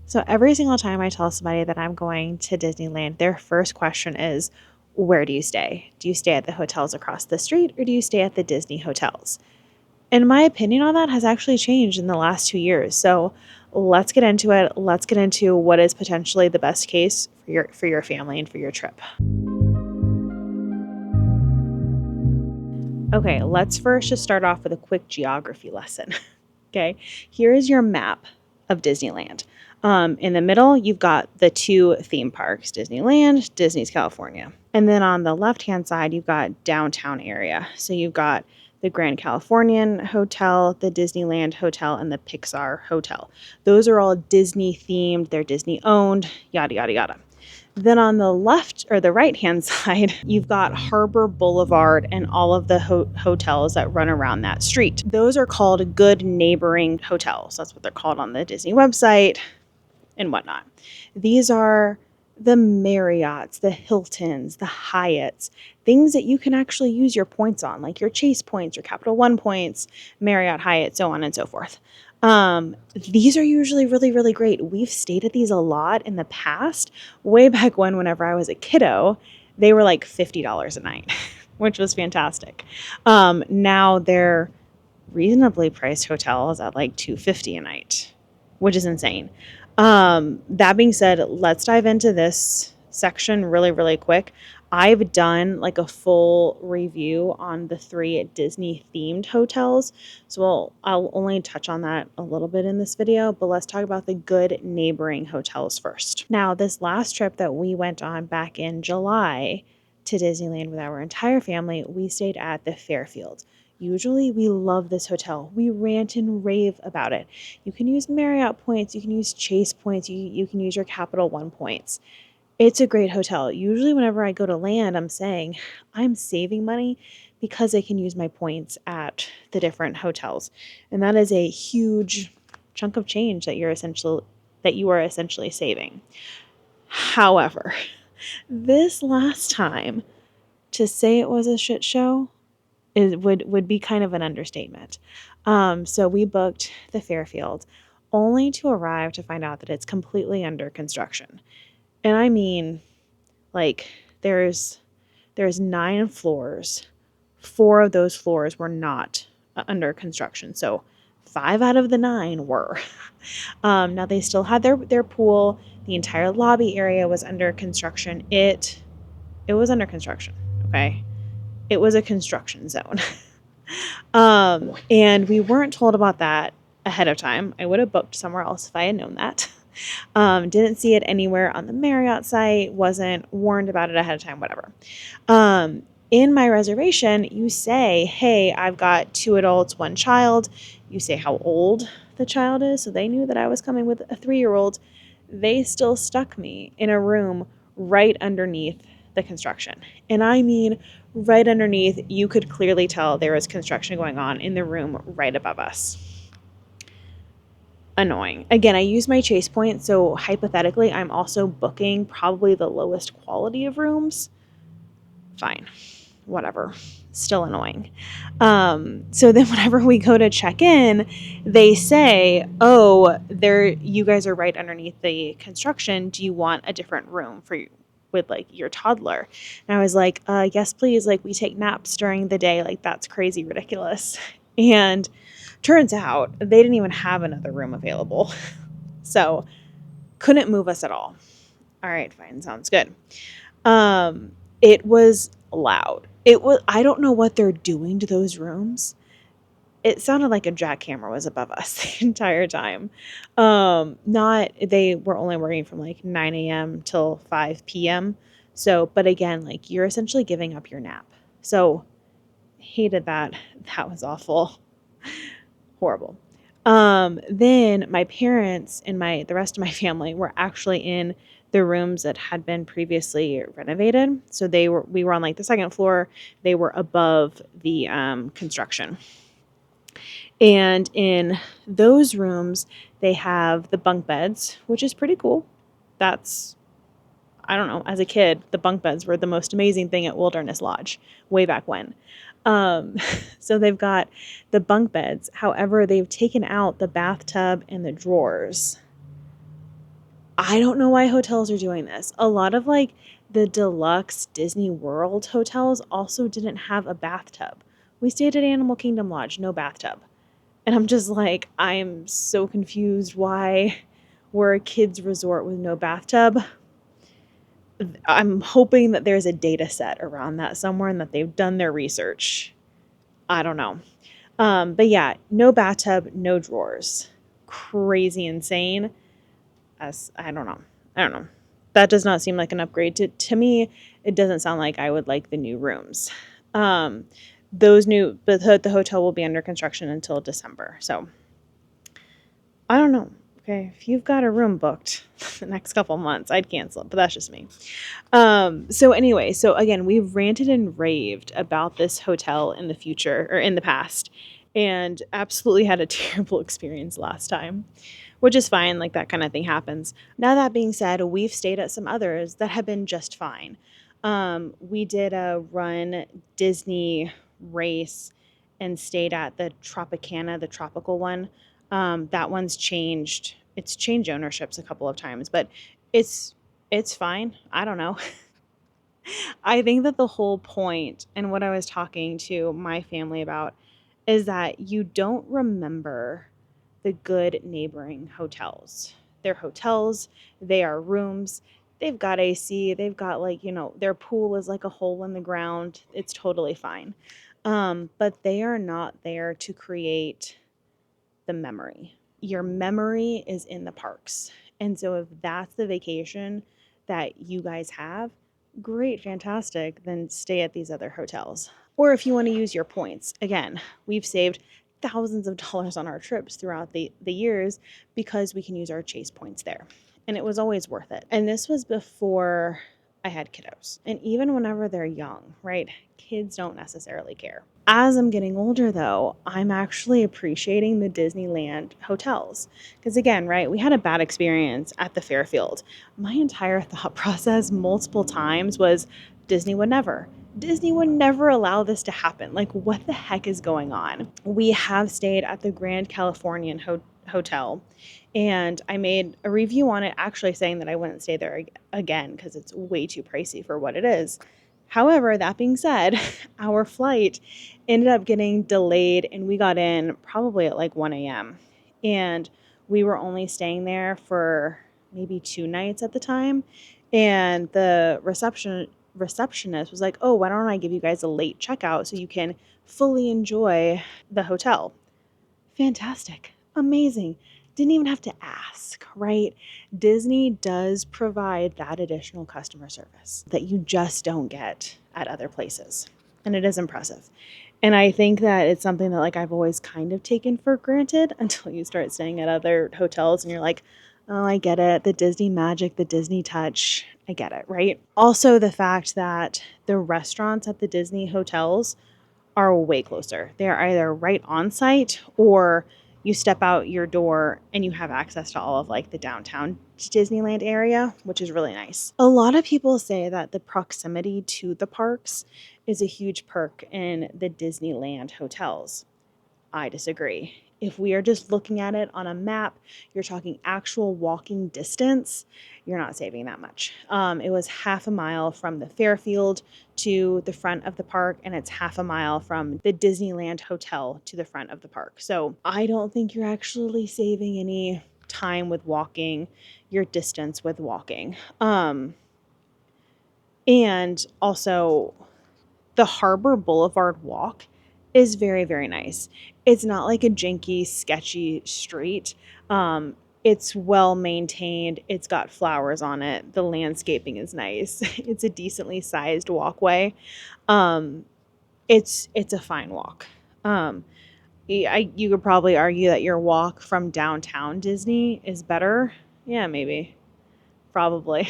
So every single time I tell somebody that I'm going to Disneyland, their first question is, where do you stay? Do you stay at the hotels across the street or do you stay at the Disney hotels? And my opinion on that has actually changed in the last 2 years. So let's get into it. Let's get into what is potentially the best case for your family and for your trip. Okay, let's first just start off with a quick geography lesson. Okay, here is your map of Disneyland. In the middle, you've got the two theme parks, Disneyland, Disney's California. And then on the left-hand side, you've got downtown area. So you've got the Grand Californian Hotel, the Disneyland Hotel, and the Pixar Hotel. Those are all Disney themed, they're Disney owned, yada, yada, yada. Then on the left or the right-hand side, you've got Harbor Boulevard and all of the hotels that run around that street. Those are called Good Neighboring Hotels. That's what they're called on the Disney website and whatnot. These are the Marriotts, the Hiltons, the Hyatts, things that you can actually use your points on, like your Chase points, your Capital One points, Marriott, Hyatt, so on and so forth. These are usually really, really great. We've stayed at these a lot in the past. Way back whenever I was a kiddo, they were like $50 a night, which was fantastic. Now they're reasonably priced hotels at like $250 a night, which is insane. That being said, let's dive into this section really, really quick. I've done like a full review on the 3 Disney themed hotels. So I'll only touch on that a little bit in this video, but let's talk about the Good Neighboring Hotels first. Now, this last trip that we went on back in July to Disneyland with our entire family, we stayed at the Fairfield. Usually we love this hotel. We rant and rave about it. You can use Marriott points, you can use Chase points, you can use your Capital One points. It's a great hotel. Usually whenever I go to land, I'm saying I'm saving money because I can use my points at the different hotels. And that is a huge chunk of change that you are essentially saving. However, this last time, to say it was a shit show would be kind of an understatement. So we booked the Fairfield only to arrive to find out that it's completely under construction. And I mean, like there's 9 floors. 4 of those floors were not under construction. So 5 out of the 9 were. Now they still had their pool. The entire lobby area was under construction. It was under construction. Okay. It was a construction zone. And we weren't told about that ahead of time. I would have booked somewhere else if I had known that. Didn't see it anywhere on the Marriott site, wasn't warned about it ahead of time, whatever. In my reservation, you say, hey, I've got 2 adults, 1 child. You say how old the child is. So they knew that I was coming with a 3-year-old. They still stuck me in a room right underneath the construction. And I mean, right underneath, you could clearly tell there was construction going on in the room right above us. Annoying. Again, I use my Chase point, so hypothetically, I'm also booking probably the lowest quality of rooms. Fine. Whatever. Still annoying. So then whenever we go to check in, they say, oh, you guys are right underneath the construction. Do you want a different room for you? With like your toddler? And I was like, yes, please. Like we take naps during the day. Like that's crazy ridiculous. And turns out they didn't even have another room available. So couldn't move us at all. All right, fine. Sounds good. It was loud. I don't know what they're doing to those rooms. It sounded like a jackhammer was above us the entire time. They were only working from like 9 a.m. till 5 p.m. So, but again, like you're essentially giving up your nap. So hated that. That was awful. Horrible. Then my parents and the rest of my family were actually in the rooms that had been previously renovated. So we were on like the 2nd floor. They were above the construction. And in those rooms, they have the bunk beds, which is pretty cool. I don't know, as a kid, the bunk beds were the most amazing thing at Wilderness Lodge way back when. So they've got the bunk beds. However, they've taken out the bathtub and the drawers. I don't know why hotels are doing this. A lot of like the deluxe Disney World hotels also didn't have a bathtub. We stayed at Animal Kingdom Lodge, no bathtub. And I'm just like, I'm so confused why we're a kids resort with no bathtub. I'm hoping that there's a data set around that somewhere and that they've done their research. I don't know. But yeah, no bathtub, no drawers. Crazy insane. As I don't know. I don't know. That does not seem like an upgrade. To me, it doesn't sound like I would like the new rooms. Um, but the hotel will be under construction until December. So I don't know. Okay, if you've got a room booked the next couple months, I'd cancel it, but that's just me. So anyway, so again, we've ranted and raved about this hotel in the future or in the past, and absolutely had a terrible experience last time, which is fine. Like that kind of thing happens. Now that being said, we've stayed at some others that have been just fine. We did a run Disney race and stayed at the Tropicana, the tropical one. That one's changed. It's changed ownerships a couple of times, but it's it's fine. I don't know. I think that the whole point and what I was talking to my family about is that you don't remember the good neighboring hotels. They're hotels, they are rooms, they've got AC, they've got like, their pool is like a hole in the ground. It's totally fine. But they are not there to create the memory. Your memory is in the parks. And so if that's the vacation that you guys have, great, fantastic, then stay at these other hotels. Or if you want to use your points, again, we've saved thousands of dollars on our trips throughout the years because we can use our Chase points there. And it was always worth it. And this was before I had kiddos. And even whenever they're young, right? Kids don't necessarily care. As I'm getting older, though, I'm actually appreciating the Disneyland hotels. Because again, right, we had a bad experience at the Fairfield. My entire thought process multiple times was Disney would never. Disney would never allow this to happen. Like, what the heck is going on? We have stayed at the Grand Californian Hotel, and I made a review on it actually saying that I wouldn't stay there again because it's way too pricey for what it is. However, that being said, our flight ended up getting delayed and we got in probably at like 1 a.m. And we were only staying there for maybe 2 nights at the time. And the receptionist was like, "Oh, why don't I give you guys a late checkout so you can fully enjoy the hotel?" Fantastic. Amazing. Didn't even have to ask, right? Disney does provide that additional customer service that you just don't get at other places. And it is impressive. And I think that it's something that like I've always kind of taken for granted until you start staying at other hotels and you're like, "Oh, I get it. The Disney magic, the Disney touch. I get it," right? Also the fact that the restaurants at the Disney hotels are way closer. They're either right on site or you step out your door and you have access to all of like the downtown Disneyland area, which is really nice. A lot of people say that the proximity to the parks is a huge perk in the Disneyland hotels. I disagree. If we are just looking at it on a map, you're talking actual walking distance, you're not saving that much. It was half a mile from the Fairfield to the front of the park, and it's half a mile from the Disneyland Hotel to the front of the park. So I don't think you're actually saving any time with walking, your distance with walking. And also, the Harbor Boulevard walk is very, very nice. It's not like a janky, sketchy street. It's well maintained. It's got flowers on it. The landscaping is nice. It's a decently sized walkway. Um, it's a fine walk. You could probably argue that your walk from downtown Disney is better. Yeah, maybe. Probably.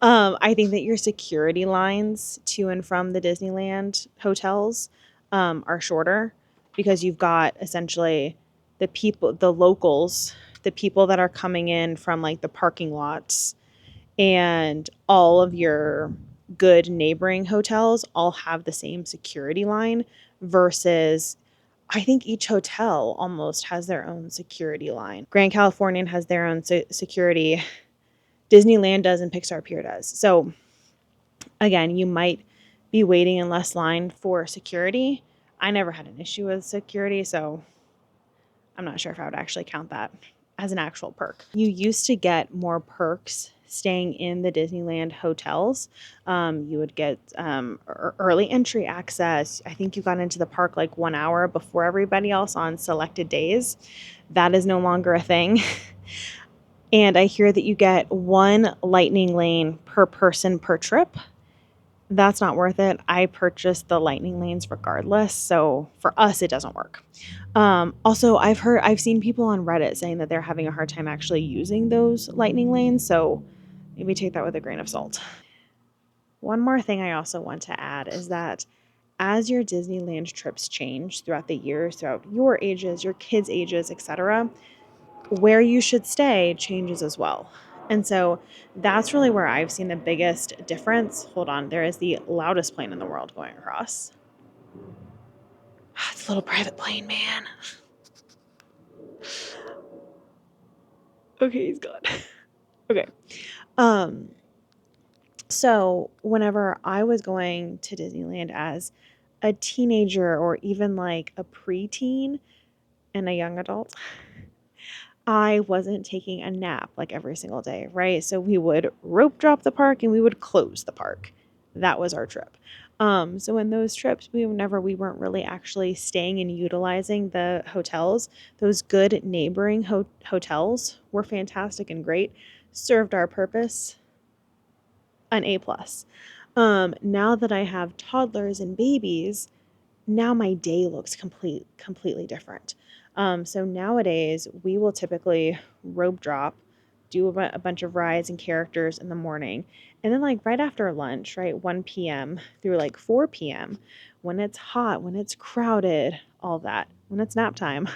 I think that your security lines to and from the Disneyland hotels are shorter because you've got essentially the locals, the people that are coming in from like the parking lots, and all of your good neighboring hotels all have the same security line versus I think each hotel almost has their own security line. Grand Californian has their own security. Disneyland does and Pixar Pier does. So again, you might be waiting in less line for security. I never had an issue with security, so I'm not sure if I would actually count that as an actual perk. You used to get more perks staying in the Disneyland hotels. You would get early entry access. I think you got into the park like 1 hour before everybody else on selected days. That is no longer a thing. And I hear that you get one lightning lane per person per trip. That's not worth it. I purchased the lightning lanes regardless. So for us, it doesn't work. Also, I've seen people on Reddit saying that they're having a hard time actually using those lightning lanes. So maybe take that with a grain of salt. One more thing I also want to add is that as your Disneyland trips change throughout the years, throughout your ages, your kids' ages, etc., where you should stay changes as well. And so that's really where I've seen the biggest difference. Hold on, there is the loudest plane in the world going across. It's a little private plane, man. Okay, he's gone. Okay. Um, so whenever I was going to Disneyland as a teenager or even like a preteen and a young adult, I wasn't taking a nap like every single day, right? So we would rope drop the park and we would close the park. That was our trip. So in those trips, we weren't really actually staying and utilizing the hotels. Those good neighboring hotels were fantastic and great, served our purpose, an A plus. Now that I have toddlers and babies, now my day looks completely different. So nowadays we will typically rope drop, do a bunch of rides and characters in the morning, and then like right after lunch, right, 1 p.m. through like 4 p.m., when it's hot, when it's crowded, all that, when it's nap time,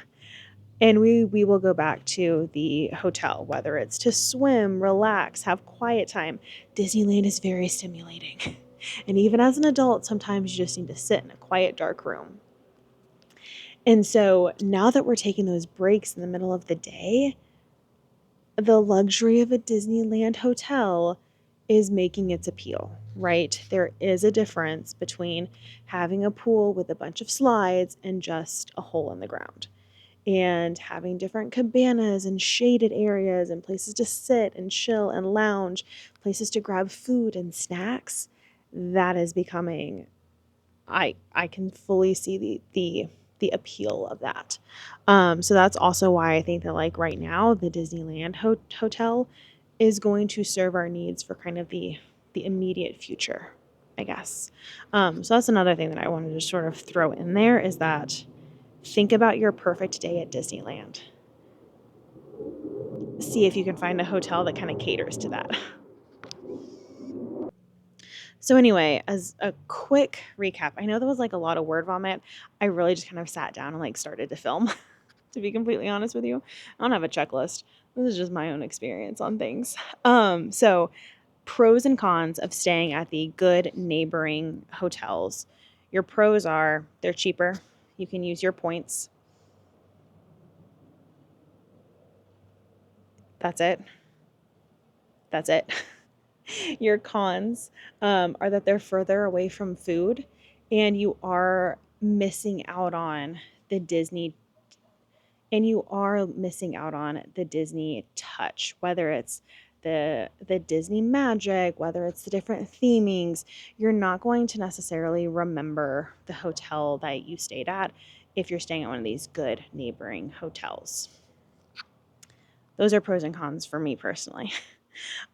and we will go back to the hotel, whether it's to swim, relax, have quiet time. Disneyland is very stimulating. And even as an adult, sometimes you just need to sit in a quiet, dark room. And so now that we're taking those breaks in the middle of the day, the luxury of a Disneyland hotel is making its appeal, right? There is a difference between having a pool with a bunch of slides and just a hole in the ground. And having different cabanas and shaded areas and places to sit and chill and lounge, places to grab food and snacks, that is becoming, I can fully see the appeal of that. So that's also why I think that like right now the Disneyland hotel is going to serve our needs for kind of the immediate future, I guess. So that's another thing that I wanted to sort of throw in there is that think about your perfect day at Disneyland. See if you can find a hotel that kind of caters to that. So anyway, as a quick recap, I know that was like a lot of word vomit. I really just kind of sat down and like started to film, to be completely honest with you. I don't have a checklist. This is just my own experience on things. So pros and cons of staying at the good neighboring hotels. Your pros are they're cheaper. You can use your points. That's it. That's it. Your cons are that they're further away from food and you are missing out on the Disney touch, whether it's the Disney magic, whether it's the different themings. You're not going to necessarily remember the hotel that you stayed at if you're staying at one of these good neighboring hotels. Those are pros and cons for me personally.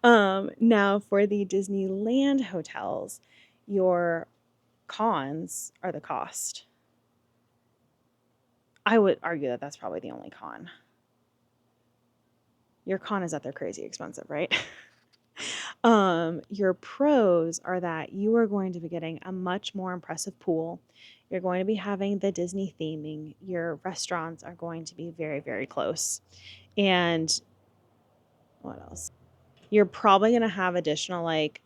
Now for the Disneyland hotels, your cons are the cost. I would argue that that's probably the only con. Your con is that they're crazy expensive, right? Your pros are that you are going to be getting a much more impressive pool. You're going to be having the Disney theming. Your restaurants are going to be very, very close. And what else? You're probably going to have additional like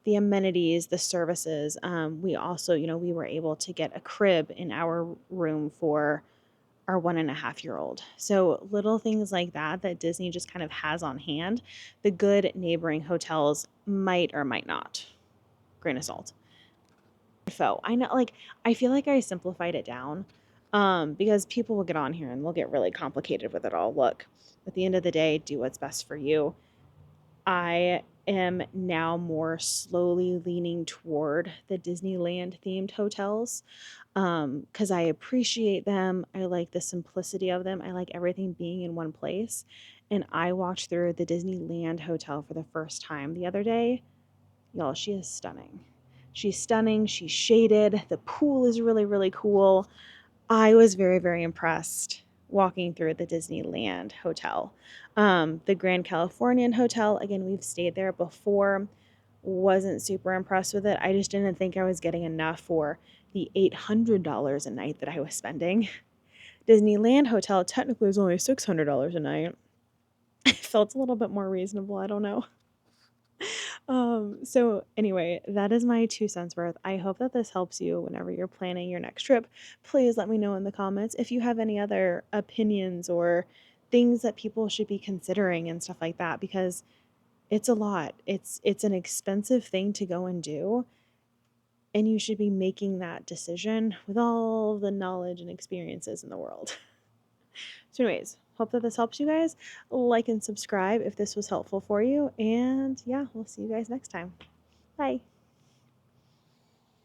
the amenities, the services. We also, we were able to get a crib in our room for our 1.5-year-old. So little things like that that Disney just kind of has on hand, the good neighboring hotels might or might not. Grain of salt. I know, like, I feel like I simplified it down, because people will get on here and we'll get really complicated with it all. Look, at the end of the day, do what's best for you. I am now more slowly leaning toward the Disneyland themed hotels, because I appreciate them. I like the simplicity of them. I like everything being in one place. And I walked through the Disneyland Hotel for the first time the other day. Y'all, she is stunning. She's stunning. She's shaded. The pool is really, really cool. I was very, very impressed walking through the Disneyland Hotel. The Grand Californian Hotel, again, we've stayed there before. Wasn't super impressed with it. I just didn't think I was getting enough for the $800 a night that I was spending. Disneyland Hotel technically was only $600 a night. It felt a little bit more reasonable. I don't know. So anyway, that is my 2 cents worth. I hope that this helps you whenever you're planning your next trip. Please let me know in the comments if you have any other opinions or things that people should be considering and stuff like that, because it's a lot. It's an expensive thing to go and do, and you should be making that decision with all the knowledge and experiences in the world. So anyways, hope that this helps you guys. Like and subscribe if this was helpful for you, and yeah, we'll see you guys next time. Bye.